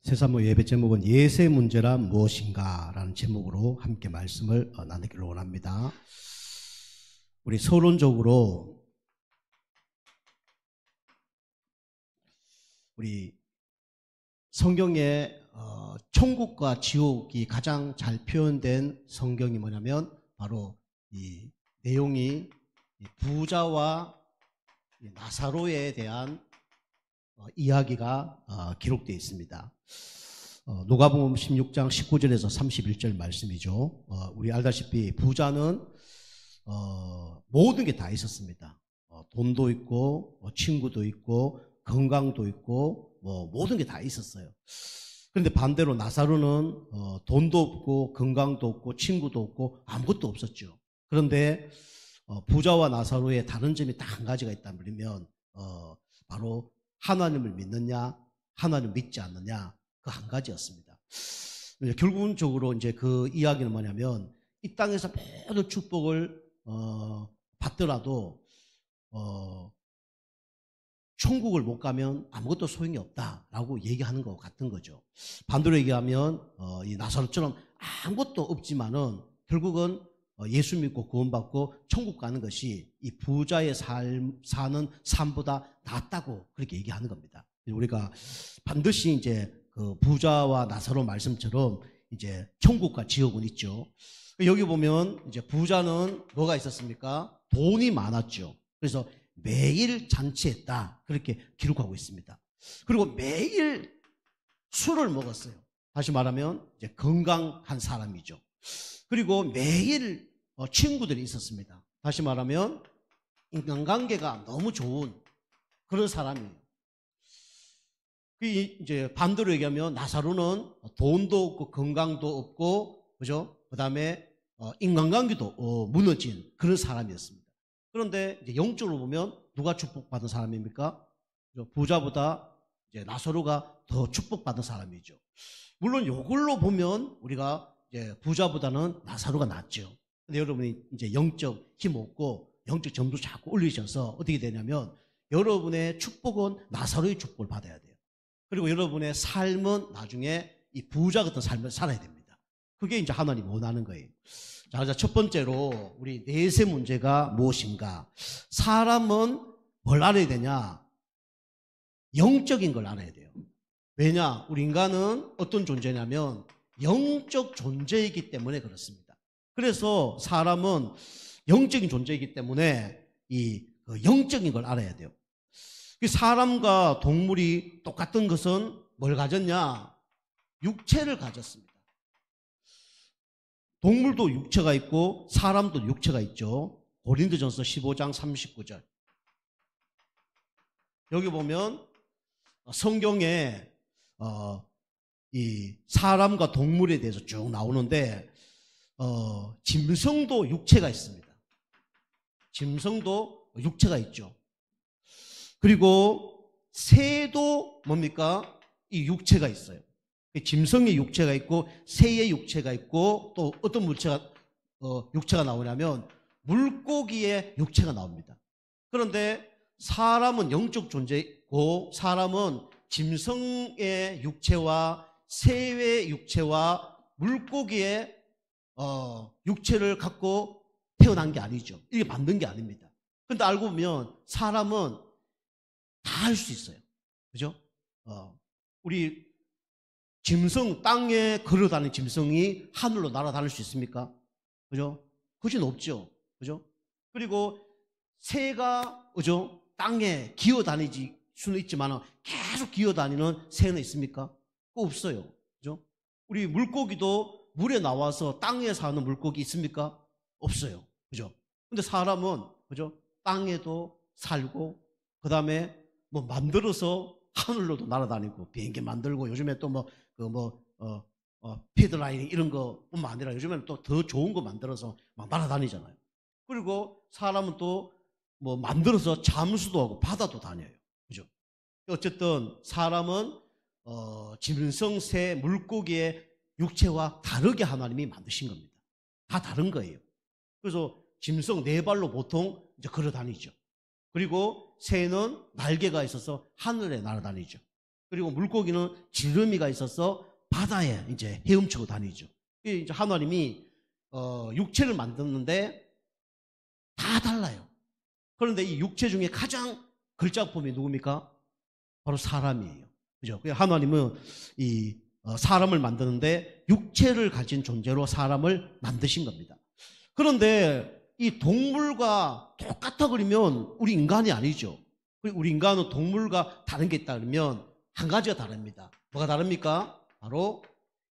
새사모 예배 제목은 예세 문제란 무엇인가 라는 제목으로 함께 말씀을 나누기를 원합니다. 우리 서론적으로 우리 성경에 천국과 지옥이 가장 잘 표현된 성경이 뭐냐면 바로 이 내용이 부자와 나사로에 대한 이야기가 기록되어 있습니다. 누가복음 16장 19절에서 31절 말씀이죠. 우리 알다시피 부자는 모든 게 다 있었습니다. 돈도 있고 친구도 있고 건강도 있고 모든 게 다 있었어요. 그런데 반대로 나사로는 돈도 없고 건강도 없고 친구도 없고 아무것도 없었죠. 그런데 부자와 나사로의 다른 점이 딱 한 가지가 있다면 바로 하나님을 믿느냐 하나님을 믿지 않느냐 그 한 가지였습니다. 결국적으로 이제 그 이야기는 뭐냐면 이 땅에서 모든 축복을 받더라도 천국을 못 가면 아무것도 소용이 없다라고 얘기하는 것 같은 거죠. 반대로 얘기하면 이 나사로처럼 아무것도 없지만은 결국은 예수 믿고 구원받고 천국 가는 것이 이 부자의 사는 삶보다 낫다고 그렇게 얘기하는 겁니다. 우리가 반드시 이제 그 부자와 나사로 말씀처럼 이제 천국과 지옥은 있죠. 여기 보면 이제 부자는 뭐가 있었습니까? 돈이 많았죠. 그래서 매일 잔치했다 그렇게 기록하고 있습니다. 그리고 매일 술을 먹었어요. 다시 말하면 이제 건강한 사람이죠. 그리고 매일 친구들이 있었습니다. 다시 말하면 인간관계가 너무 좋은 그런 사람이에요. 이제 반대로 얘기하면 나사로는 돈도 없고 건강도 없고 그죠? 그다음에 인간관계도 무너진 그런 사람이었습니다. 그런데 이제 영적으로 보면 누가 축복받은 사람입니까? 부자보다 이제 나사로가 더 축복받은 사람이죠. 물론 이걸로 보면 우리가 이제 부자보다는 나사로가 낫죠. 근데 여러분이 이제 영적 힘 없고 영적 점수 자꾸 올리셔서 어떻게 되냐면 여러분의 축복은 나사로의 축복을 받아야 돼요. 그리고 여러분의 삶은 나중에 이 부자 같은 삶을 살아야 됩니다. 그게 이제 하나님이 원하는 거예요. 자, 첫 번째로 우리 내세 문제가 무엇인가? 사람은 뭘 알아야 되냐? 영적인 걸 알아야 돼요. 왜냐? 우리 인간은 어떤 존재냐면 영적 존재이기 때문에 그렇습니다. 그래서 사람은 영적인 존재이기 때문에 이 영적인 걸 알아야 돼요. 사람과 동물이 똑같은 것은 뭘 가졌냐? 육체를 가졌습니다. 동물도 육체가 있고 사람도 육체가 있죠. 고린도전서 15장 39절. 여기 보면 성경에 이 사람과 동물에 대해서 쭉 나오는데 짐승도 육체가 있습니다. 짐승도 육체가 있죠. 그리고 새도 뭡니까? 이 육체가 있어요. 짐승의 육체가 있고 새의 육체가 있고 또 어떤 육체가 나오냐면 물고기의 육체가 나옵니다. 그런데 사람은 영적 존재이고 사람은 짐승의 육체와 새의 육체와 물고기의 육체를 갖고 태어난 게 아니죠. 이게 만든 게 아닙니다. 그런데 알고 보면 사람은 다 할 수 있어요. 그죠? 우리 짐승, 땅에 걸어다니는 짐승이 하늘로 날아다닐 수 있습니까? 그죠? 그것은 없죠. 그죠? 그리고 새가, 그죠? 땅에 기어다니지 수는 있지만 계속 기어다니는 새는 있습니까? 그거 없어요. 그죠? 우리 물고기도 물에 나와서 땅에 사는 물고기 있습니까? 없어요. 그죠? 근데 사람은, 그죠? 땅에도 살고, 그 다음에 뭐 만들어서 하늘로도 날아다니고, 비행기 만들고, 요즘에 또 패드라이닝 이런 거뿐만 아니라 요즘에는 또 더 좋은 거 만들어서 막 날아다니잖아요. 그리고 사람은 또 뭐 만들어서 잠수도 하고 바다도 다녀요. 그죠? 어쨌든 사람은 짐승, 새, 물고기의 육체와 다르게 하나님이 만드신 겁니다. 다 다른 거예요. 그래서 짐승 네 발로 보통 이제 걸어 다니죠. 그리고 새는 날개가 있어서 하늘에 날아다니죠. 그리고 물고기는 지름이가 있어서 바다에 이제 헤엄치고 다니죠. 이제 하나님이 육체를 만드는데 다 달라요. 그런데 이 육체 중에 가장 걸작품이 누굽니까? 바로 사람이에요. 그죠? 하나님은 이 사람을 만드는데 육체를 가진 존재로 사람을 만드신 겁니다. 그런데 이 동물과 똑같아 그러면 우리 인간이 아니죠. 우리 인간은 동물과 다른 게 있다 그러면 한 가지가 다릅니다. 뭐가 다릅니까? 바로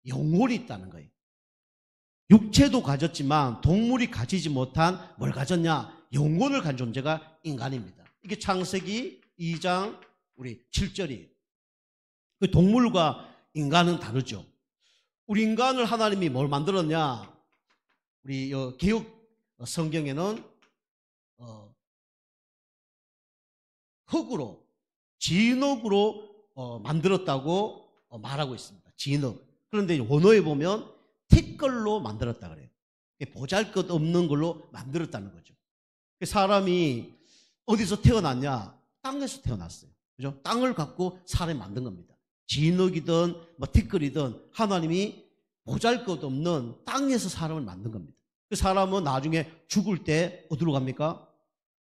영혼이 있다는 거예요. 육체도 가졌지만 동물이 가지지 못한 뭘 가졌냐? 영혼을 가진 존재가 인간입니다. 이게 창세기 2장 우리 7절이에요. 그 동물과 인간은 다르죠. 우리 인간을 하나님이 뭘 만들었냐? 우리 개역 성경에는 흙으로 진흙으로 만들었다고 말하고 있습니다. 진흙. 그런데 원어에 보면 티끌로 만들었다 그래요. 보잘것없는 걸로 만들었다는 거죠. 사람이 어디서 태어났냐? 땅에서 태어났어요. 그죠? 땅을 갖고 사람이 만든 겁니다. 진흙이든 뭐 티끌이든 하나님이 보잘것없는 땅에서 사람을 만든 겁니다. 그 사람은 나중에 죽을 때 어디로 갑니까?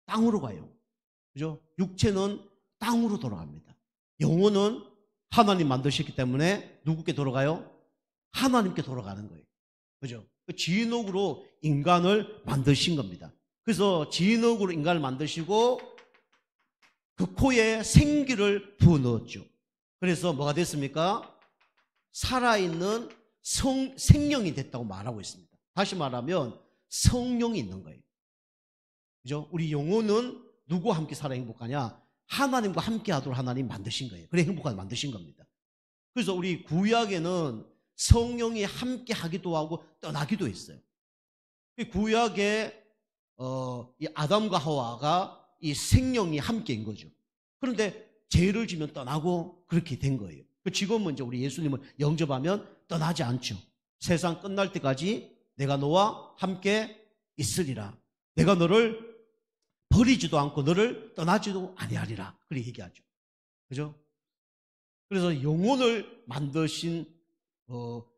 땅으로 가요. 그죠? 육체는 땅으로 돌아갑니다. 영혼은 하나님 만드셨기 때문에 누구께 돌아가요? 하나님께 돌아가는 거예요. 그죠? 그 진흙으로 인간을 만드신 겁니다. 그래서 진흙으로 인간을 만드시고 그 코에 생기를 부어넣었죠. 그래서 뭐가 됐습니까? 살아있는 생명이 됐다고 말하고 있습니다. 다시 말하면 성령이 있는 거예요. 그죠? 우리 영혼은 누구와 함께 살아 행복하냐? 하나님과 함께 하도록 하나님 만드신 거예요. 그래 행복하게 만드신 겁니다. 그래서 우리 구약에는 성령이 함께 하기도 하고 떠나기도 했어요. 구약에 이 아담과 하와가 이 생명이 함께인 거죠. 그런데 죄를 지면 떠나고 그렇게 된 거예요. 지금은 이제 우리 예수님을 영접하면 떠나지 않죠. 세상 끝날 때까지 내가 너와 함께 있으리라. 내가 너를 버리지도 않고 너를 떠나지도 아니하리라. 그렇게 얘기하죠. 그죠? 그래서 영혼을 만드신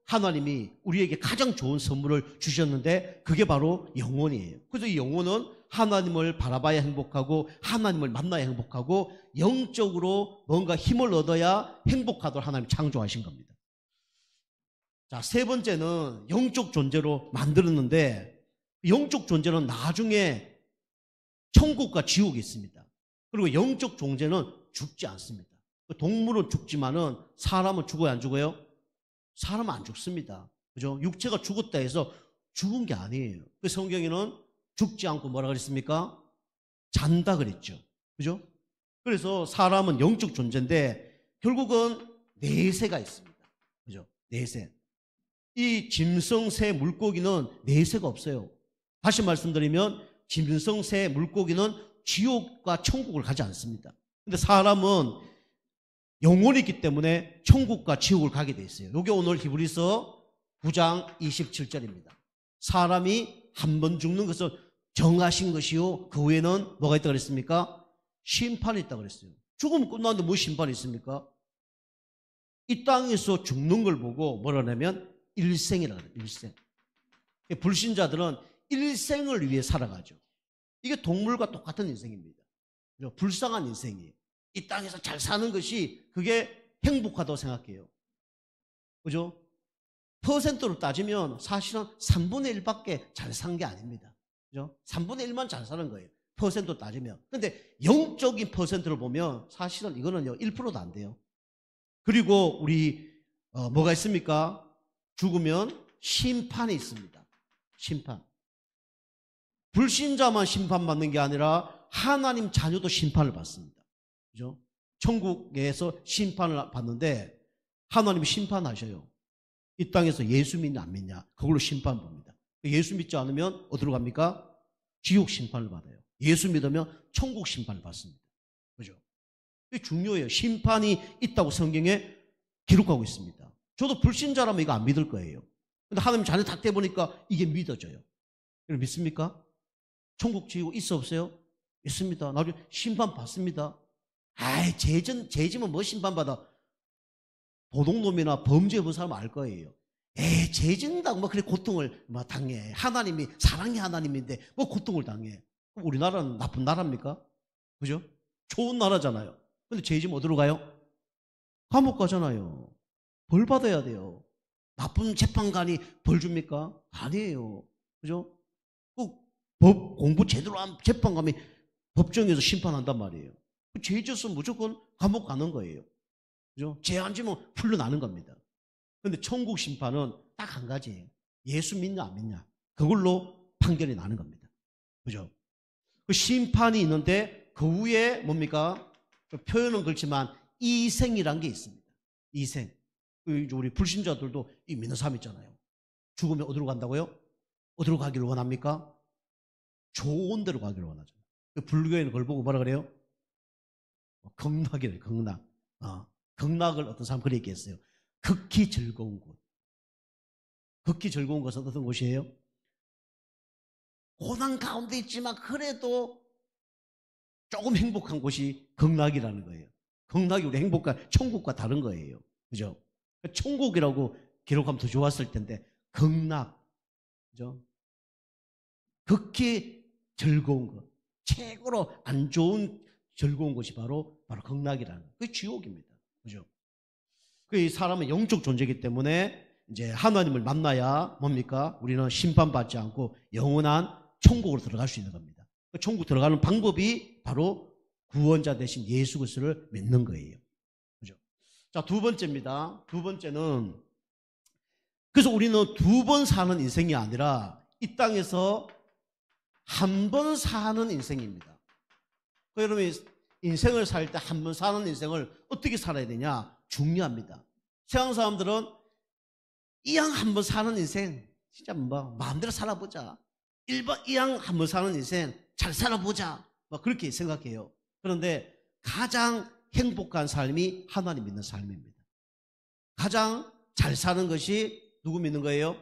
하나님이 우리에게 가장 좋은 선물을 주셨는데 그게 바로 영혼이에요. 그래서 이 영혼은 하나님을 바라봐야 행복하고 하나님을 만나야 행복하고 영적으로 뭔가 힘을 얻어야 행복하도록 하나님 창조하신 겁니다. 자, 세 번째는 영적 존재로 만들었는데 영적 존재는 나중에 천국과 지옥이 있습니다. 그리고 영적 존재는 죽지 않습니다. 동물은 죽지만은 사람은 죽어요, 안 죽어요? 사람은 안 죽습니다. 그죠? 육체가 죽었다 해서 죽은 게 아니에요. 그 성경에는 죽지 않고 뭐라 그랬습니까? 잔다 그랬죠. 그죠? 그래서 사람은 영적 존재인데 결국은 내세가 있습니다. 그죠? 내세. 이 짐승, 새, 물고기는 내세가 없어요. 다시 말씀드리면 짐승, 새, 물고기는 지옥과 천국을 가지 않습니다. 근데 사람은 영혼이 있기 때문에 천국과 지옥을 가게 돼 있어요. 이게 오늘 히브리서 9장 27절입니다. 사람이 한 번 죽는 것을 정하신 것이요 그 후에는 뭐가 있다고 그랬습니까? 심판이 있다고 그랬어요. 죽으면 끝나는데 뭐 심판이 있습니까? 이 땅에서 죽는 걸 보고 뭐라 하냐면 일생이라고 그래요. 일생. 불신자들은 일생을 위해 살아가죠. 이게 동물과 똑같은 인생입니다. 불쌍한 인생이에요. 이 땅에서 잘 사는 것이 그게 행복하다고 생각해요. 그죠? 퍼센트로 따지면 사실은 3분의 1밖에 잘 산 게 아닙니다. 그죠? 3분의 1만 잘 사는 거예요. 퍼센트로 따지면. 근데 영적인 퍼센트를 보면 사실은 이거는요, 1%도 안 돼요. 그리고 우리, 뭐가 있습니까? 죽으면 심판이 있습니다. 심판. 불신자만 심판받는 게 아니라 하나님 자녀도 심판을 받습니다. 그죠? 천국에서 심판을 받는데 하나님이 심판하셔요. 이 땅에서 예수 믿냐 안 믿냐 그걸로 심판 봅니다. 예수 믿지 않으면 어디로 갑니까? 지옥 심판을 받아요. 예수 믿으면 천국 심판을 받습니다. 그죠? 이게 중요해요. 심판이 있다고 성경에 기록하고 있습니다. 저도 불신자라면 이거 안 믿을 거예요. 근데 하나님 자녀 다 떼보니까 이게 믿어져요. 믿습니까? 천국 지옥 있어 없어요? 있습니다. 나중에 심판 받습니다. 아이, 죄지면 뭐 심판받아? 도둑놈이나 범죄해본 사람 알 거예요. 죄 짓는다고 뭐 그래 고통을 뭐 당해. 하나님이 사랑의 하나님인데 뭐 고통을 당해. 그럼 우리나라는 나쁜 나라입니까? 그죠? 좋은 나라잖아요. 근데 죄 짓면 어디로 가요? 감옥 가잖아요. 벌 받아야 돼요. 나쁜 재판관이 벌 줍니까? 아니에요. 그죠? 꼭 법 공부 제대로 한 재판관이 법정에서 심판한단 말이에요. 죄 짓으면 무조건 감옥 가는 거예요. 그죠? 죄 안 지면 풀려나는 겁니다. 근데 천국 심판은 딱 한 가지예요. 예수 믿냐 안 믿냐. 그걸로 판결이 나는 겁니다. 그죠? 그 심판이 있는데 그 위에 뭡니까? 표현은 그렇지만 이생이란 게 있습니다. 이생. 우리 불신자들도 이 믿는 사람 있잖아요. 죽으면 어디로 간다고요? 어디로 가기를 원합니까? 좋은 데로 가기를 원하잖아요. 불교에는 그걸 보고 뭐라 그래요? 극락이래요. 극락. 극락을 어떤 사람 그렇게 얘기했어요. 극히 즐거운 곳. 극히 즐거운 곳은 어떤 곳이에요? 고난 가운데 있지만 그래도 조금 행복한 곳이 극락이라는 거예요. 극락이 우리 행복과 천국과 다른 거예요. 그죠? 천국이라고 기록하면 더 좋았을 텐데 극락. 그죠? 극히 즐거운 것. 최고로 안 좋은 즐거운 곳이 바로 극락이라는 거예요. 그게 지옥입니다. 그죠? 그 사람은 영적 존재이기 때문에 이제 하나님을 만나야 뭡니까? 우리는 심판받지 않고 영원한 천국으로 들어갈 수 있는 겁니다. 그 천국 들어가는 방법이 바로 구원자 되신 예수 그리스도를 믿는 거예요. 그죠? 자, 두 번째입니다. 두 번째는 그래서 우리는 두 번 사는 인생이 아니라 이 땅에서 한 번 사는 인생입니다. 여러분 인생을 살 때 한 번 사는 인생을 어떻게 살아야 되냐? 중요합니다. 세상 사람들은 이왕 한 번 사는 인생 진짜 뭐 마음대로 살아보자. 이왕 한 번 사는 인생 잘 살아보자. 뭐 그렇게 생각해요. 그런데 가장 행복한 삶이 하나님 믿는 삶입니다. 가장 잘 사는 것이 누구 믿는 거예요?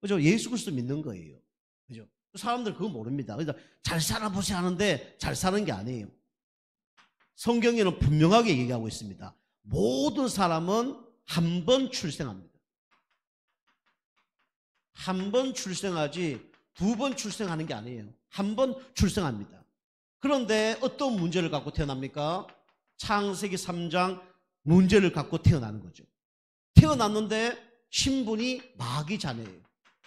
그죠? 예수 그리스도 믿는 거예요. 그죠? 사람들 그거 모릅니다. 그래서 잘 살아보자 하는데 잘 사는 게 아니에요. 성경에는 분명하게 얘기하고 있습니다. 모든 사람은 한 번 출생합니다. 한 번 출생하지 두 번 출생하는 게 아니에요. 한 번 출생합니다. 그런데 어떤 문제를 갖고 태어납니까? 창세기 3장 문제를 갖고 태어나는 거죠. 태어났는데 신분이 마귀 자녀예요.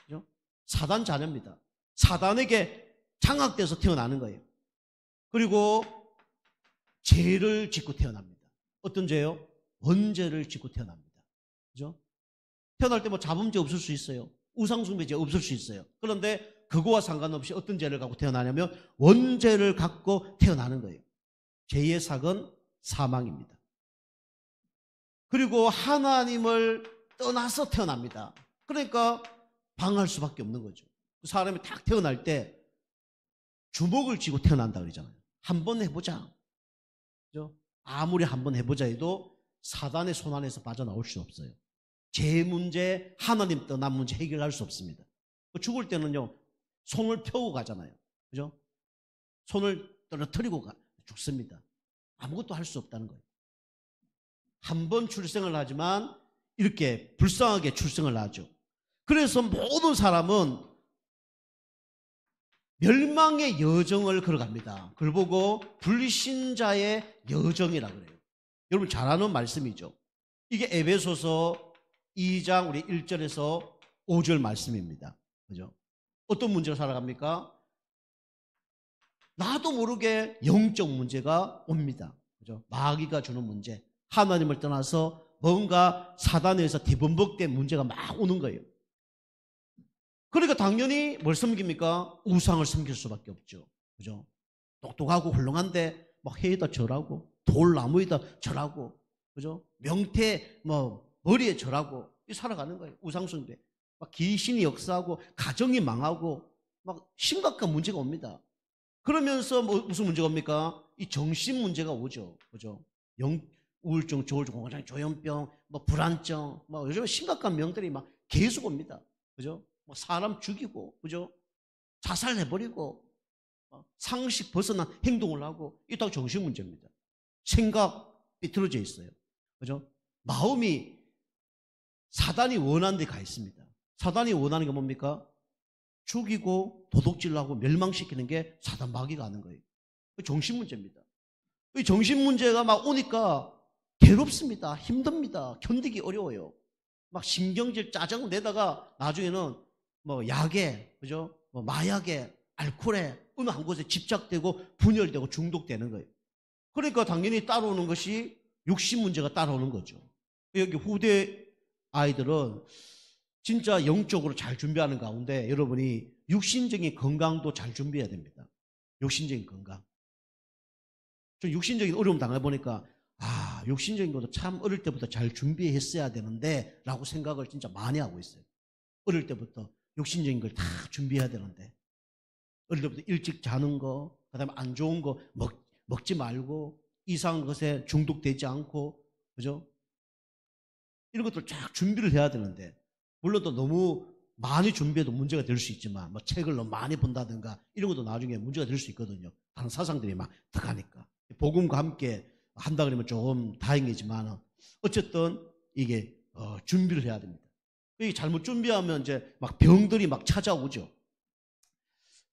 그죠? 사단 자녀입니다. 사단에게 장악돼서 태어나는 거예요. 그리고 죄를 짓고 태어납니다. 어떤 죄요? 번제를 짓고 태어납니다. 그죠? 태어날 때 뭐 잡음죄 없을 수 있어요. 우상숭배죄 없을 수 있어요. 그런데 그거와 상관없이 어떤 죄를 갖고 태어나냐면 원죄를 갖고 태어나는 거예요. 죄의 삭은 사망입니다. 그리고 하나님을 떠나서 태어납니다. 그러니까 방할 수밖에 없는 거죠. 사람이 딱 태어날 때 주먹을 쥐고 태어난다 그러잖아요. 한번 해보자. 그죠? 아무리 한번 해보자 해도 사단의 손 안에서 빠져나올 수 없어요. 죄 문제, 하나님 떠난 문제 해결할 수 없습니다. 죽을 때는요, 손을 펴고 가잖아요. 그죠? 손을 떨어뜨리고 죽습니다. 아무것도 할 수 없다는 거예요. 한 번 출생을 하지만 이렇게 불쌍하게 출생을 하죠. 그래서 모든 사람은 멸망의 여정을 걸어갑니다. 그걸 보고 불신자의 여정이라고 그래요. 여러분 잘 아는 말씀이죠. 이게 에베소서 2장 우리 1절에서 5절 말씀입니다. 그죠? 어떤 문제로 살아갑니까? 나도 모르게 영적 문제가 옵니다. 그죠? 마귀가 주는 문제. 하나님을 떠나서 뭔가 사단에서 대범벅된 문제가 막 오는 거예요. 그러니까 당연히 뭘 섬깁니까? 우상을 섬길 수밖에 없죠. 그죠? 똑똑하고 훌륭한데 막 해에다 절하고 돌나무에다 절하고 그죠? 명태 머리에 절하고 살아가는 거예요. 우상숭배. 막 귀신이 역사하고 가정이 망하고 막 심각한 문제가 옵니다. 그러면서 무슨 문제가 옵니까? 이 정신 문제가 오죠. 그죠? 우울증, 조울증, 조현병, 불안증, 요즘 심각한 병들이 막 계속 옵니다. 그죠? 사람 죽이고, 그죠? 자살해버리고, 상식 벗어난 행동을 하고, 이게 다 정신 문제입니다. 생각 삐뚤어져 있어요. 그죠? 마음이 사단이 원하는 데 가 있습니다. 사단이 원하는 게 뭡니까? 죽이고 도둑질하고 멸망시키는 게 사단 마귀가 하는 거예요. 정신 문제입니다. 이 정신 문제가 막 오니까 괴롭습니다. 힘듭니다. 견디기 어려워요. 막 신경질 짜증을 내다가 나중에는 뭐 약에, 그죠? 뭐 마약에, 알코올에 어느 한 곳에 집착되고 분열되고 중독되는 거예요. 그러니까 당연히 따라오는 것이 육신 문제가 따라오는 거죠. 여기 후대 아이들은 진짜 영적으로 잘 준비하는 가운데 여러분이 육신적인 건강도 잘 준비해야 됩니다. 육신적인 건강. 좀 육신적인 어려움 당해보니까 육신적인 것도 참 어릴 때부터 잘 준비했어야 되는데 라고 생각을 진짜 많이 하고 있어요. 어릴 때부터 육신적인 걸 다 준비해야 되는데 어릴 때부터 일찍 자는 거, 그다음에 안 좋은 거 먹지 말고 이상한 것에 중독되지 않고, 그죠? 이런 것들 쫙 준비를 해야 되는데, 물론 또 너무 많이 준비해도 문제가 될 수 있지만, 뭐 책을 너무 많이 본다든가 이런 것도 나중에 문제가 될 수 있거든요. 다른 사상들이 막 들어가니까. 복음과 함께 한다 그러면 좀 다행이지만 어쨌든 이게 준비를 해야 됩니다. 이게 잘못 준비하면 이제 막 병들이 막 찾아오죠.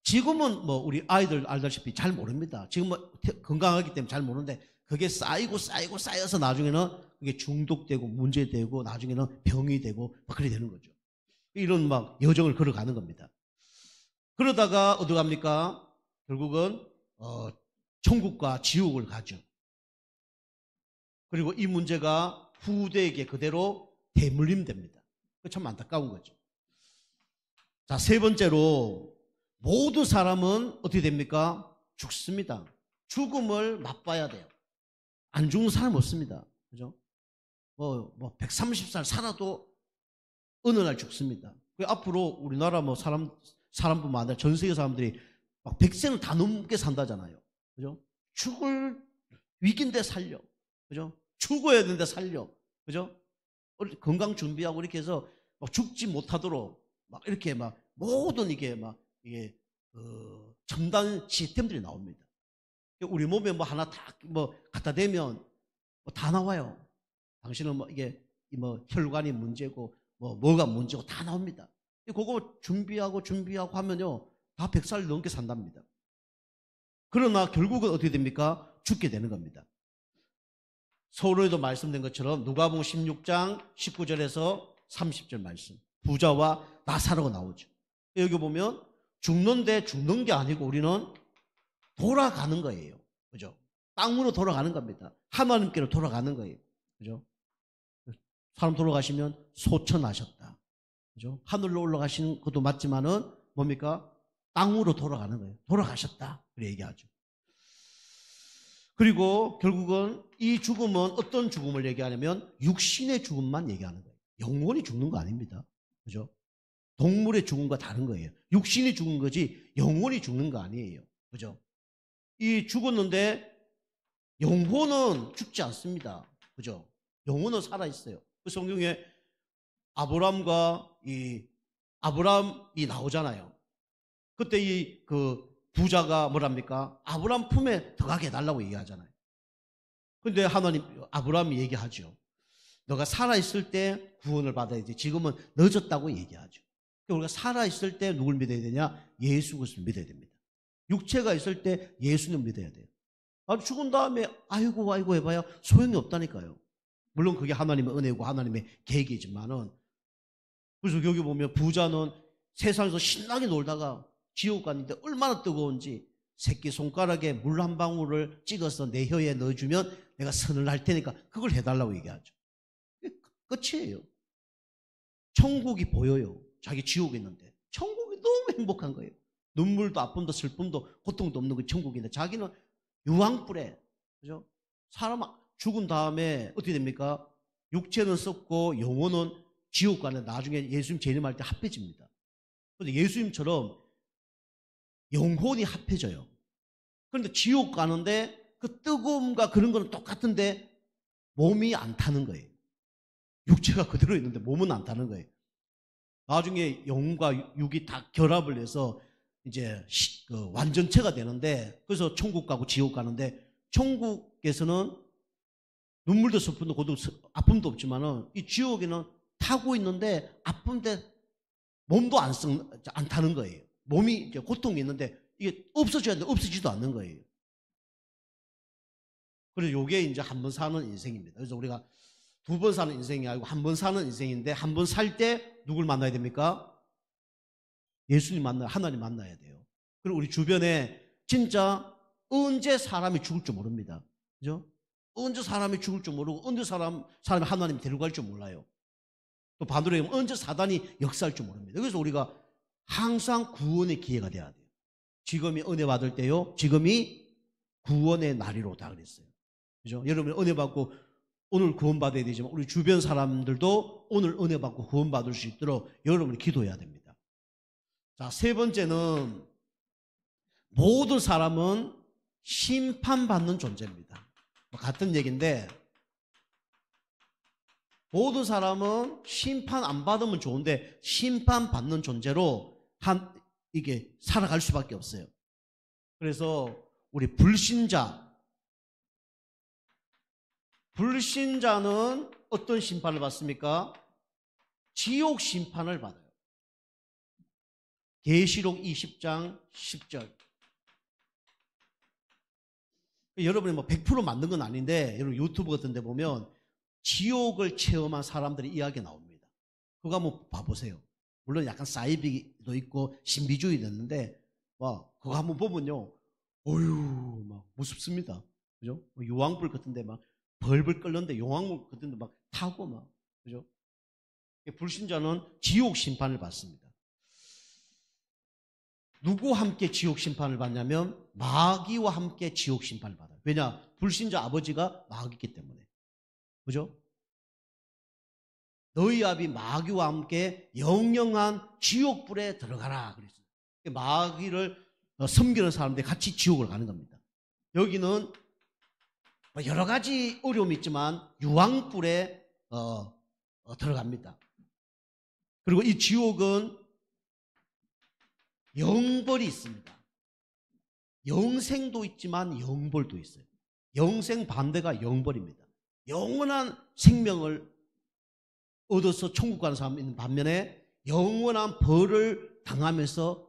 지금은 뭐 우리 아이들 알다시피 잘 모릅니다. 지금 뭐 건강하기 때문에 잘 모르는데 그게 쌓여서 나중에는 그게 중독되고 문제되고 나중에는 병이 되고 막 그래 되는 거죠. 이런 막 여정을 걸어가는 겁니다. 그러다가 어디 갑니까? 결국은 천국과 지옥을 가죠. 그리고 이 문제가 후대에게 그대로 대물림됩니다. 참 안타까운 거죠. 자, 세 번째로 모든 사람은 어떻게 됩니까? 죽습니다. 죽음을 맛봐야 돼요. 안 죽는 사람 없습니다. 그죠? 130살 살아도 어느 날 죽습니다. 앞으로 우리나라 뭐 사람뿐만 아니라 전 세계 사람들이 막 100세는 다 넘게 산다잖아요. 그죠? 죽을 위기인데 살려. 그죠? 죽어야 되는데 살려. 그죠? 건강 준비하고 이렇게 해서 막 죽지 못하도록 막 이렇게 막 모든 이게 첨단 시스템들이 나옵니다. 우리 몸에 뭐 하나 다 갖다 대면 다 나와요. 당신은 이게 혈관이 문제고 뭐가 문제고 다 나옵니다. 그거 준비하고 하면요 다 100살 넘게 산답니다. 그러나 결국은 어떻게 됩니까? 죽게 되는 겁니다. 서론에도 말씀된 것처럼 누가복음 16장 19절에서 30절 말씀, 부자와 나사로가 나오죠. 여기 보면 죽는데 죽는 게 아니고 우리는 돌아가는 거예요. 그죠? 땅으로 돌아가는 겁니다. 하나님께로 돌아가는 거예요. 그죠? 사람 돌아가시면 소천하셨다. 그죠? 하늘로 올라가시는 것도 맞지만은 뭡니까? 땅으로 돌아가는 거예요. 돌아가셨다. 그래 얘기하죠. 그리고 결국은 이 죽음은 어떤 죽음을 얘기하냐면 육신의 죽음만 얘기하는 거예요. 영혼이 죽는 거 아닙니다. 그죠? 동물의 죽음과 다른 거예요. 육신이 죽은 거지 영혼이 죽는 거 아니에요. 그죠? 이 죽었는데 영혼은 죽지 않습니다. 그죠? 영혼은 살아있어요. 그 성경에 아브라함이 나오잖아요. 그때 부자가 뭐랍니까? 아브라함 품에 들어가게 해달라고 얘기하잖아요. 근데 아브라함이 얘기하죠. 너가 살아있을 때 구원을 받아야지. 지금은 늦었다고 얘기하죠. 우리가 살아있을 때 누굴 믿어야 되냐? 예수 그리스도를 믿어야 됩니다. 육체가 있을 때 예수님 믿어야 돼요. 죽은 다음에 아이고 해봐야 소용이 없다니까요. 물론 그게 하나님의 은혜고 하나님의 계획이지만은. 그래서 여기 보면 부자는 세상에서 신나게 놀다가 지옥 갔는데 얼마나 뜨거운지 새끼손가락에 물 한 방울을 찍어서 내 혀에 넣어주면 내가 선을 할 테니까 그걸 해달라고 얘기하죠. 끝이에요. 천국이 보여요. 자기 지옥에 있는데 천국이 너무 행복한 거예요. 눈물도 아픔도 슬픔도 고통도 없는 그 천국인데 자기는 유황불에, 그죠? 사람 죽은 다음에 어떻게 됩니까? 육체는 썩고 영혼은 지옥 가는 나중에 예수님 재림할 때 합해집니다. 그런데 예수님처럼 영혼이 합해져요. 그런데 지옥 가는데 그 뜨거움과 그런 거는 똑같은데 몸이 안 타는 거예요. 육체가 그대로 있는데 몸은 안 타는 거예요. 나중에 영과 육이 다 결합을 해서 이제 완전체가 되는데, 그래서 천국 가고 지옥 가는데 천국에서는 눈물도 슬픔도 고도 아픔도 없지만은 이 지옥에는 타고 있는데 아픈데 몸도 안 타는 거예요. 몸이 이제 고통이 있는데 이게 없어져야 되는데 없어지지도 않는 거예요. 그래서 요게 이제 한 번 사는 인생입니다. 그래서 우리가 두 번 사는 인생이 아니고 한 번 사는 인생인데 한 번 살 때 누굴 만나야 됩니까? 예수님 만나야, 하나님 만나야 돼요. 그리고 우리 주변에 진짜 언제 사람이 죽을 줄 모릅니다. 그죠? 언제 사람이 죽을 줄 모르고 언제 사람이 하나님 데려갈 줄 몰라요. 또 반대로 얘기하면 언제 사단이 역사할 줄 모릅니다. 그래서 우리가 항상 구원의 기회가 돼야 돼요. 지금이 은혜 받을 때요. 지금이 구원의 날이로다 그랬어요. 그죠? 여러분 은혜 받고 오늘 구원 받아야 되지만 우리 주변 사람들도 오늘 은혜 받고 구원 받을 수 있도록 여러분이 기도해야 됩니다. 자, 세 번째는 모든 사람은 심판받는 존재입니다. 같은 얘기인데 모든 사람은 심판 안 받으면 좋은데 심판받는 존재로 이게 살아갈 수밖에 없어요. 그래서 우리 불신자는 어떤 심판을 받습니까? 지옥 심판을 받아요. 계시록 20장 10절. 여러분이 뭐 100% 맞는 건 아닌데 여러분 유튜브 같은 데 보면 지옥을 체험한 사람들의 이야기 나옵니다. 그거 한번 봐보세요. 물론 약간 사이비도 있고 신비주의도 있는데 와 그거 한번 보면요. 어휴 막 무섭습니다. 그죠? 유황불 같은데 막 벌벌 끓는데 용왕물 같은데 막 타고 막 그죠? 불신자는 지옥 심판을 받습니다. 누구와 함께 지옥 심판을 받냐면 마귀와 함께 지옥 심판을 받아요. 왜냐? 불신자 아버지가 마귀이기 때문에. 그죠? 너희 아비 마귀와 함께 영영한 지옥불에 들어가라 그랬어요. 마귀를 섬기는 사람들이 같이 지옥을 가는 겁니다. 여기는 여러 가지 어려움이 있지만 유황불에 들어갑니다. 그리고 이 지옥은 영벌이 있습니다. 영생도 있지만 영벌도 있어요. 영생 반대가 영벌입니다. 영원한 생명을 얻어서 천국 가는 사람이 있는 반면에 영원한 벌을 당하면서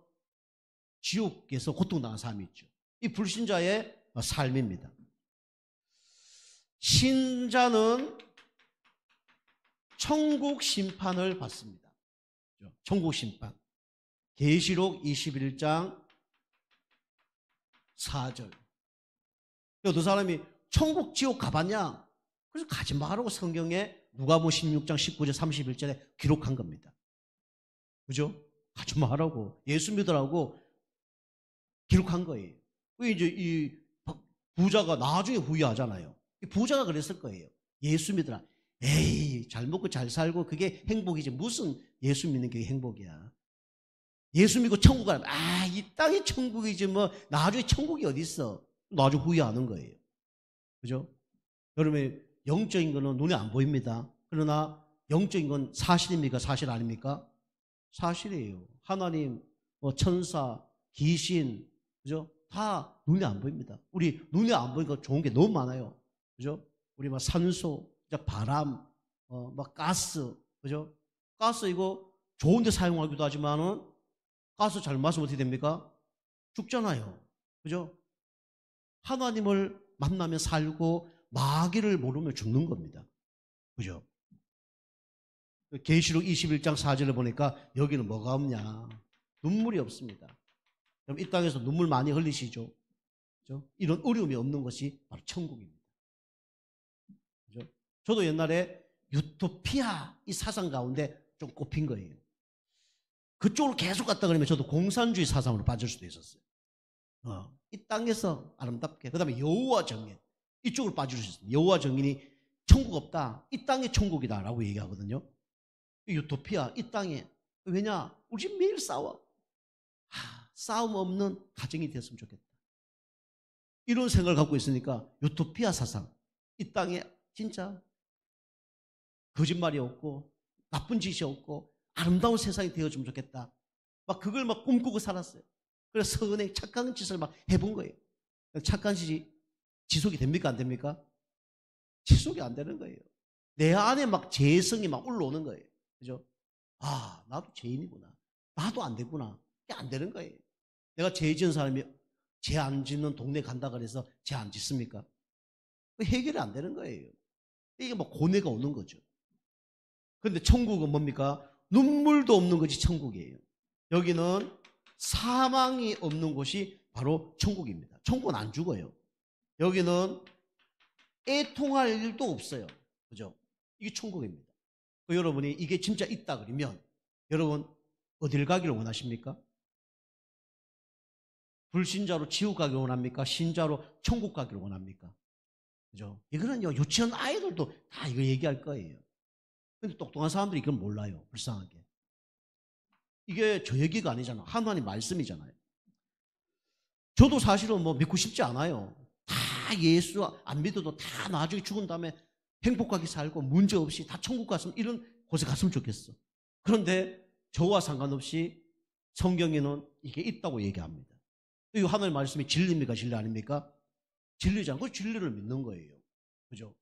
지옥에서 고통당한 사람이 있죠. 이 불신자의 삶입니다. 신자는 천국 심판을 받습니다. 천국 심판. 계시록 21장 4절. 어떤 사람이 천국 지옥 가봤냐? 그래서 가지 말라고 성경에 누가복음 16장 19절 31절에 기록한 겁니다. 그죠? 가지 말라고 예수 믿으라고 기록한 거예요. 이제 이 부자가 나중에 후회하잖아요. 이 부자가 그랬을 거예요. 예수 믿으라. 에이 잘 먹고 잘 살고 그게 행복이지 무슨 예수 믿는 게 행복이야. 예수 믿고 천국 가면 이 땅이 천국이지 뭐 나중에 천국이 어디 있어. 나중에 후회하는 거예요. 그죠? 여러분 영적인 거는 눈에 안 보입니다. 그러나 영적인 건 사실입니까? 사실 아닙니까? 사실이에요. 하나님, 천사, 귀신, 그죠? 다 눈에 안 보입니다. 우리 눈에 안 보니까 좋은 게 너무 많아요. 그죠? 우리 막 산소, 바람, 막 가스, 그죠? 가스 이거 좋은데 사용하기도 하지만은 가스 잘 마시면 어떻게 됩니까? 죽잖아요. 그죠? 하나님을 만나면 살고 마귀를 모르면 죽는 겁니다. 그죠? 계시록 21장 4절을 보니까 여기는 뭐가 없냐? 눈물이 없습니다. 그럼 이 땅에서 눈물 많이 흘리시죠? 그죠? 이런 어려움이 없는 것이 바로 천국입니다. 그죠? 저도 옛날에 유토피아 이 사상 가운데 좀 꼽힌 거예요. 그쪽으로 계속 갔다 그러면 저도 공산주의 사상으로 빠질 수도 있었어요. 이 땅에서 아름답게. 그 다음에 여호와 정인. 이쪽으로 빠질 수 있어요. 여호와 정인이 천국 없다. 이 땅이 천국이다. 라고 얘기하거든요. 유토피아, 이 땅에. 왜냐? 우리 집 매일 싸워. 싸움 없는 가정이 됐으면 좋겠다. 이런 생각을 갖고 있으니까 유토피아 사상. 이 땅에 진짜 거짓말이 없고 나쁜 짓이 없고 아름다운 세상이 되어주면 좋겠다. 막 그걸 막 꿈꾸고 살았어요. 그래서 선행 착한 짓을 막 해본 거예요. 착한 짓이 지속이 됩니까? 안 됩니까? 지속이 안 되는 거예요. 내 안에 막 죄성이 막 올라오는 거예요. 그죠? 아, 나도 죄인이구나. 나도 안 되구나. 이게 안 되는 거예요. 내가 죄 지은 사람이 죄 안 짓는 동네 간다 그래서 죄 안 짓습니까? 해결이 안 되는 거예요. 이게 뭐 고뇌가 오는 거죠. 그런데 천국은 뭡니까? 눈물도 없는 것이 천국이에요. 여기는 사망이 없는 곳이 바로 천국입니다. 천국은 안 죽어요. 여기는 애통할 일도 없어요. 그죠? 이게 천국입니다. 여러분이 이게 진짜 있다 그러면 여러분 어딜 가기를 원하십니까? 불신자로 지옥 가기를 원합니까? 신자로 천국 가기를 원합니까? 그죠? 이거는요, 유치원 아이들도 다 이거 얘기할 거예요. 근데 똑똑한 사람들이 이걸 몰라요. 불쌍하게. 이게 저 얘기가 아니잖아. 하나님 말씀이잖아요. 저도 사실은 뭐 믿고 싶지 않아요. 다 예수 안 믿어도 다 나중에 죽은 다음에 행복하게 살고 문제 없이 다 천국 갔으면 이런 곳에 갔으면 좋겠어. 그런데 저와 상관없이 성경에는 이게 있다고 얘기합니다. 이 하나님 말씀이 진리입니까? 진리 아닙니까? 진리잖아요. 그 진리를 믿는 거예요. 그죠?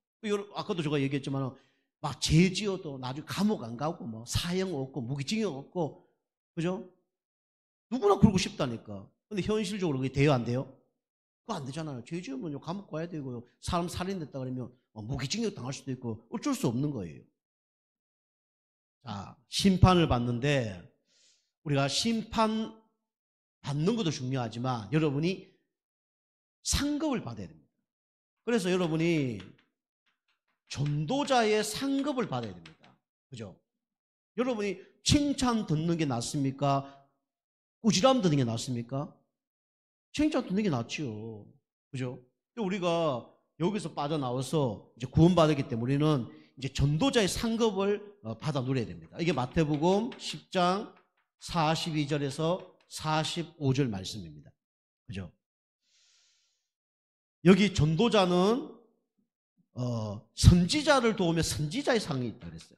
아까도 제가 얘기했지만 막 죄 지어도 나중에 감옥 안 가고 뭐 사형 없고 무기징역 없고 그죠? 누구나 그러고 싶다니까. 근데 현실적으로 그게 돼요, 안 돼요? 그거 안 되잖아요. 죄 지으면 감옥 가야 되고요. 사람 살인됐다 그러면 무기징역 당할 수도 있고 어쩔 수 없는 거예요. 자, 심판을 받는데 우리가 심판 받는 것도 중요하지만 여러분이 상급을 받아야 됩니다. 그래서 여러분이 전도자의 상급을 받아야 됩니다. 그죠? 여러분이 칭찬 듣는 게 낫습니까? 꾸지람 듣는 게 낫습니까? 칭찬 듣는 게 낫지요. 그죠? 우리가 여기서 빠져나와서 이제 구원받았기 때문에 우리는 이제 전도자의 상급을 받아 누려야 됩니다. 이게 마태복음 10장 42절에서 45절 말씀입니다. 그죠? 여기 전도자는 선지자를 도우며 선지자의 상이 있다 그랬어요.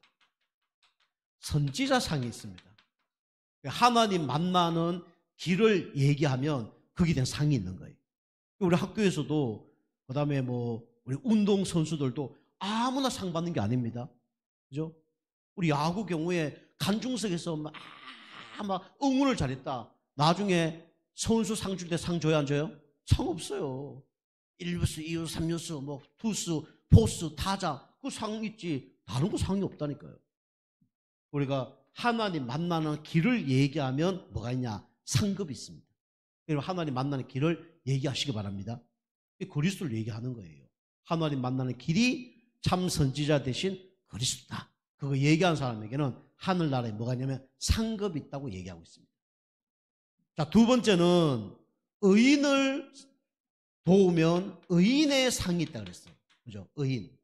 선지자 상이 있습니다. 하나님 만나는 길을 얘기하면 거기에 대한 상이 있는 거예요. 우리 학교에서도 그다음에 뭐 우리 운동 선수들도 아무나 상 받는 게 아닙니다. 그죠? 우리 야구 경우에 관중석에서 막 응원을 잘했다. 나중에 선수 상 줄 때 상 줘야 안 줘요? 상 없어요. 1루수, 2루수, 3루수, 뭐 투수, 포수, 타자 그 상 있지. 다른 거 상이 없다니까요. 우리가 하나님 만나는 길을 얘기하면 뭐가 있냐? 상급이 있습니다. 여러분 하나님 만나는 길을 얘기하시기 바랍니다. 그리스도를 얘기하는 거예요. 하나님 만나는 길이 참 선지자 대신 그리스도다. 그거 얘기한 사람에게는 하늘나라에 뭐가 있냐면 상급이 있다고 얘기하고 있습니다. 자, 두 번째는 의인을 도우면 의인의 상이 있다 그랬어요. 그죠? 의인.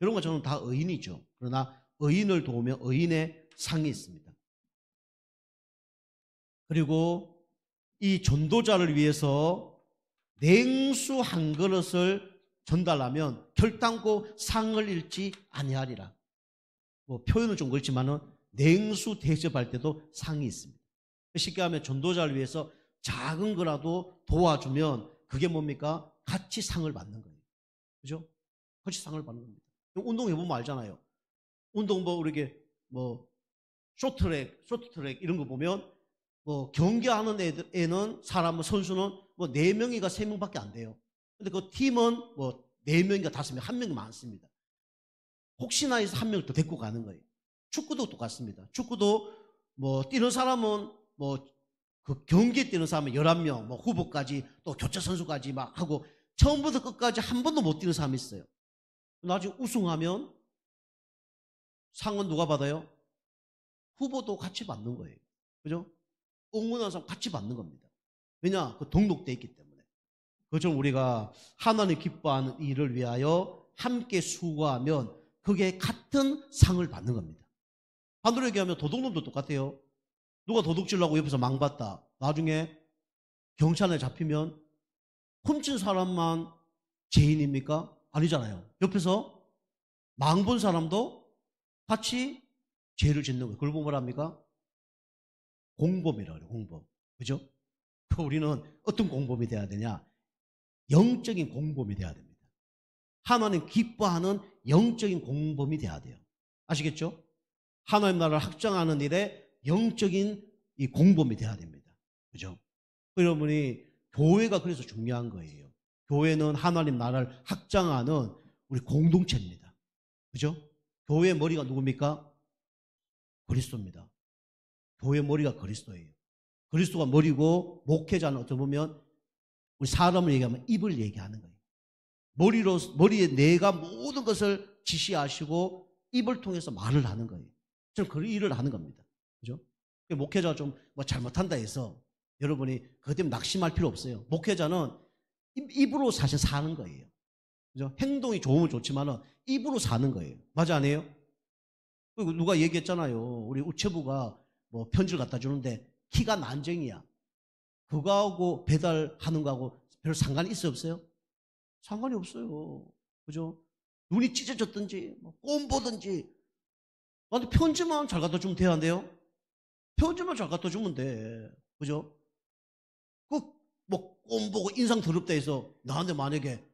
이런 거 저는 다 의인이죠. 그러나 의인을 도우면 의인의 상이 있습니다. 그리고 이 전도자를 위해서 냉수 한 그릇을 전달하면 결단코 상을 잃지 아니하리라. 뭐 표현은 좀 그렇지만은 냉수 대접할 때도 상이 있습니다. 쉽게 하면 전도자를 위해서 작은 거라도 도와주면 그게 뭡니까? 같이 상을 받는 거예요. 그죠? 같이 상을 받는 겁니다. 운동해보면 알잖아요. 운동 뭐 우리게 뭐 쇼트트랙 이런 거 보면 뭐 경기하는 애는 사람은 선수는 뭐 4명이가 3명밖에 안 돼요. 근데 그 팀은 뭐 4명인가 5명, 1명이 많습니다. 혹시나 해서 1명을 더 데리고 가는 거예요. 축구도 똑같습니다. 축구도 뭐 뛰는 사람은 뭐 그 경기에 뛰는 사람은 11명, 뭐 후보까지 또 교체 선수까지 막 하고 처음부터 끝까지 한 번도 못 뛰는 사람이 있어요. 나중에 우승하면 상은 누가 받아요? 후보도 같이 받는 거예요. 그죠? 응원하는 사람 같이 받는 겁니다. 왜냐? 그 등록돼 있기 때문에. 그것처럼 우리가 하나님 기뻐하는 일을 위하여 함께 수고하면 그게 같은 상을 받는 겁니다. 반대로 얘기하면 도둑놈도 똑같아요. 누가 도둑질하고 옆에서 망봤다. 나중에 경찰에 잡히면 훔친 사람만 죄인입니까? 아니잖아요. 옆에서 망본 사람도 같이 죄를 짓는 거예요. 그걸 보면 뭐랍니까? 공범이라고 해요. 공범. 그죠? 우리는 어떤 공범이 돼야 되냐? 영적인 공범이 돼야 됩니다. 하나님 기뻐하는 영적인 공범이 돼야 돼요. 아시겠죠? 하나님 나라를 확장하는 일에 영적인 이 공범이 돼야 됩니다. 그죠? 여러분이 교회가 그래서 중요한 거예요. 교회는 하나님 나라를 확장하는 우리 공동체입니다. 그죠? 교회의 머리가 누굽니까? 그리스도입니다. 교회의 머리가 그리스도예요. 그리스도가 머리고 목회자는 어떻게 보면 우리 사람을 얘기하면 입을 얘기하는 거예요. 머리에 내가 모든 것을 지시하시고 입을 통해서 말을 하는 거예요. 저는 그 일을 하는 겁니다. 그죠? 목회자가 좀 뭐 잘못한다 해서 여러분이 그것 때문에 낙심할 필요 없어요. 목회자는 입으로 사실 사는 거예요. 그죠? 행동이 좋으면 좋지만은 입으로 사는 거예요. 맞아, 아니에요? 그리고 누가 얘기했잖아요. 우리 우체부가 뭐 편지를 갖다 주는데 키가 난쟁이야. 그거하고 배달하는 거하고 별 상관이 있어요, 없어요? 상관이 없어요. 그죠? 눈이 찢어졌든지, 꼼 보든지. 근데 편지만 잘 갖다 주면 돼야 한대요? 편지만 잘 갖다 주면 돼. 그죠? 꼼 보고 인상 더럽다 해서 나한테 만약에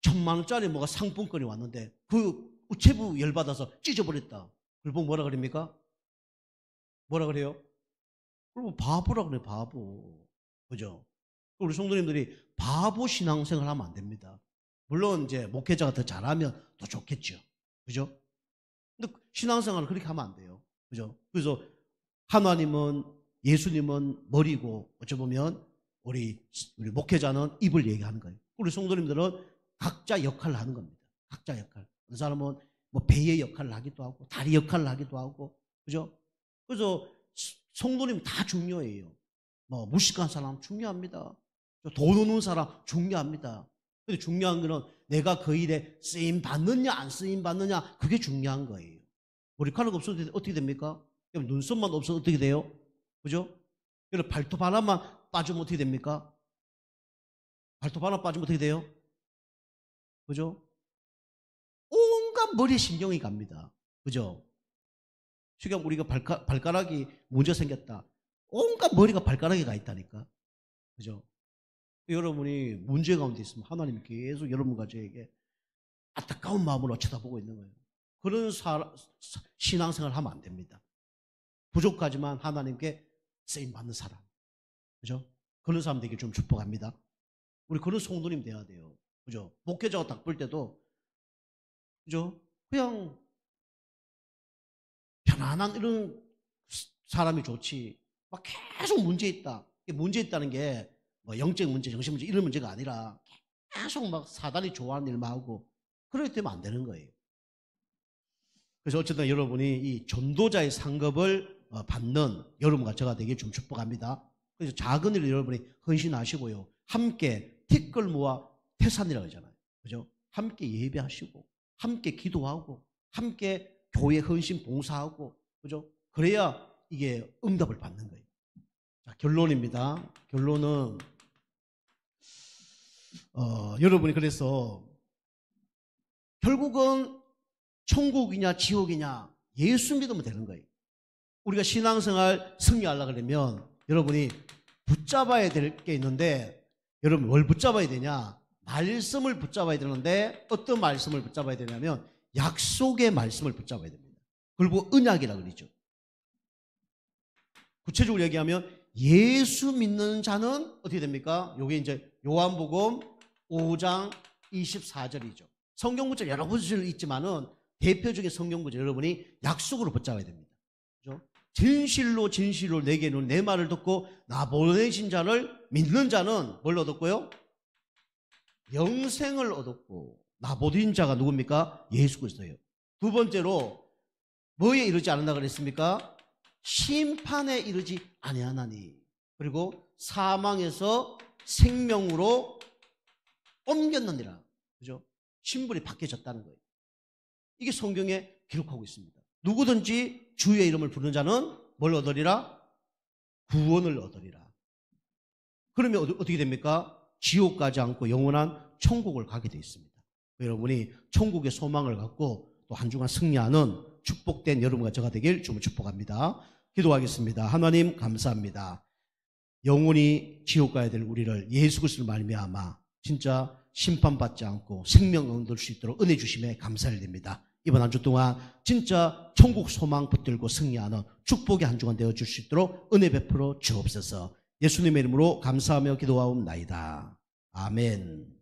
1,000만 원짜리 뭐가 상품권이 왔는데 그 우체부 열받아서 찢어버렸다. 그걸 보고 뭐라 그럽니까? 뭐라 그래요? 그리고 바보라 그래, 바보. 그죠? 우리 성도님들이 바보 신앙생활 하면 안 됩니다. 물론 이제 목회자가 더 잘하면 더 좋겠죠. 그죠? 근데 신앙생활을 그렇게 하면 안 돼요. 그죠? 그래서 하나님은, 예수님은 머리고, 어찌 보면 우리 목회자는 입을 얘기하는 거예요. 우리 성도님들은 각자 역할을 하는 겁니다. 각자 역할. 어느 사람은 뭐 배의 역할을 하기도 하고, 다리 역할을 하기도 하고, 그죠? 그래서 성도님 다 중요해요. 뭐 무식한 사람 중요합니다. 돈 없는 사람 중요합니다. 근데 중요한 거는 내가 그 일에 쓰임 받느냐 안 쓰임 받느냐, 그게 중요한 거예요. 머리카락 없어도 어떻게 됩니까? 눈썹만 없어도 어떻게 돼요? 그죠? 그리고 발톱 하나만 빠지면 어떻게 됩니까? 발톱 하나 빠지면 어떻게 돼요? 그죠? 온갖 머리에 신경이 갑니다. 그죠? 지금 우리가 발가락이 문제 생겼다. 온갖 머리가 발가락에 가 있다니까. 그죠? 여러분이 문제 가운데 있으면 하나님 계속 여러분과 저에게 안타까운 마음으로 쳐다보고 있는 거예요. 그런 신앙생활을 하면 안 됩니다. 부족하지만 하나님께 쓰임받는 사람. 그죠? 그런 사람 되게 좀 축복합니다. 우리 그런 성도님 돼야 돼요. 그죠? 목회자가 딱 볼 때도, 그죠? 그냥 편안한 이런 사람이 좋지. 막 계속 문제 있다. 문제 있다는 게 뭐 영적 문제, 정신 문제 이런 문제가 아니라 계속 막 사단이 좋아하는 일만 하고 그렇게 되면 안 되는 거예요. 그래서 어쨌든 여러분이 이 전도자의 상급을 받는 여러분과 저가 되게 좀 축복합니다. 그래서 작은 일을 여러분이 헌신하시고요. 함께 티끌 모아 태산이라고 하잖아요. 그죠? 함께 예배하시고, 함께 기도하고, 함께 교회 헌신 봉사하고, 그죠? 그래야 이게 응답을 받는 거예요. 자, 결론입니다. 결론은, 여러분이 그래서 결국은 천국이냐 지옥이냐 예수 믿으면 되는 거예요. 우리가 신앙생활 승리하려고 그러면 여러분이 붙잡아야 될 게 있는데, 여러분 뭘 붙잡아야 되냐? 말씀을 붙잡아야 되는데 어떤 말씀을 붙잡아야 되냐면 약속의 말씀을 붙잡아야 됩니다. 그리고 언약이라고 그러죠. 구체적으로 얘기하면 예수 믿는 자는 어떻게 됩니까? 이게 이제 요한복음 5장 24절이죠. 성경 구절 여러 구절 있지만은 대표적인 성경 구절 여러분이 약속으로 붙잡아야 됩니다. 그렇죠? 진실로 진실로 내게는 내 말을 듣고 나 보내신 자를 믿는 자는 뭘 얻었고요? 영생을 얻었고, 나 보낸 자가 누굽니까? 예수 그리스도예요. 두 번째로 뭐에 이르지 않는다 그랬습니까? 심판에 이르지 아니하나니. 그리고 사망에서 생명으로 옮겼느니라. 그죠? 신분이 바뀌어졌다는 거예요. 이게 성경에 기록하고 있습니다. 누구든지 주의 이름을 부르는 자는 뭘 얻으리라? 구원을 얻으리라. 그러면 어떻게 됩니까? 지옥 가지 않고 영원한 천국을 가게 되어 있습니다. 여러분이 천국의 소망을 갖고 또 한 주간 승리하는 축복된 여러분과 저가 되길 주님 축복합니다. 기도하겠습니다. 하나님 감사합니다. 영원히 지옥 가야 될 우리를 예수 그리스도를 말미암아 진짜 심판받지 않고 생명 얻을 수 있도록 은혜 주심에 감사를 드립니다. 이번 한 주 동안 진짜 천국 소망 붙들고 승리하는 축복의 한 주간 되어줄 수 있도록 은혜 베풀어 주옵소서. 예수님의 이름으로 감사하며 기도하옵나이다. 아멘.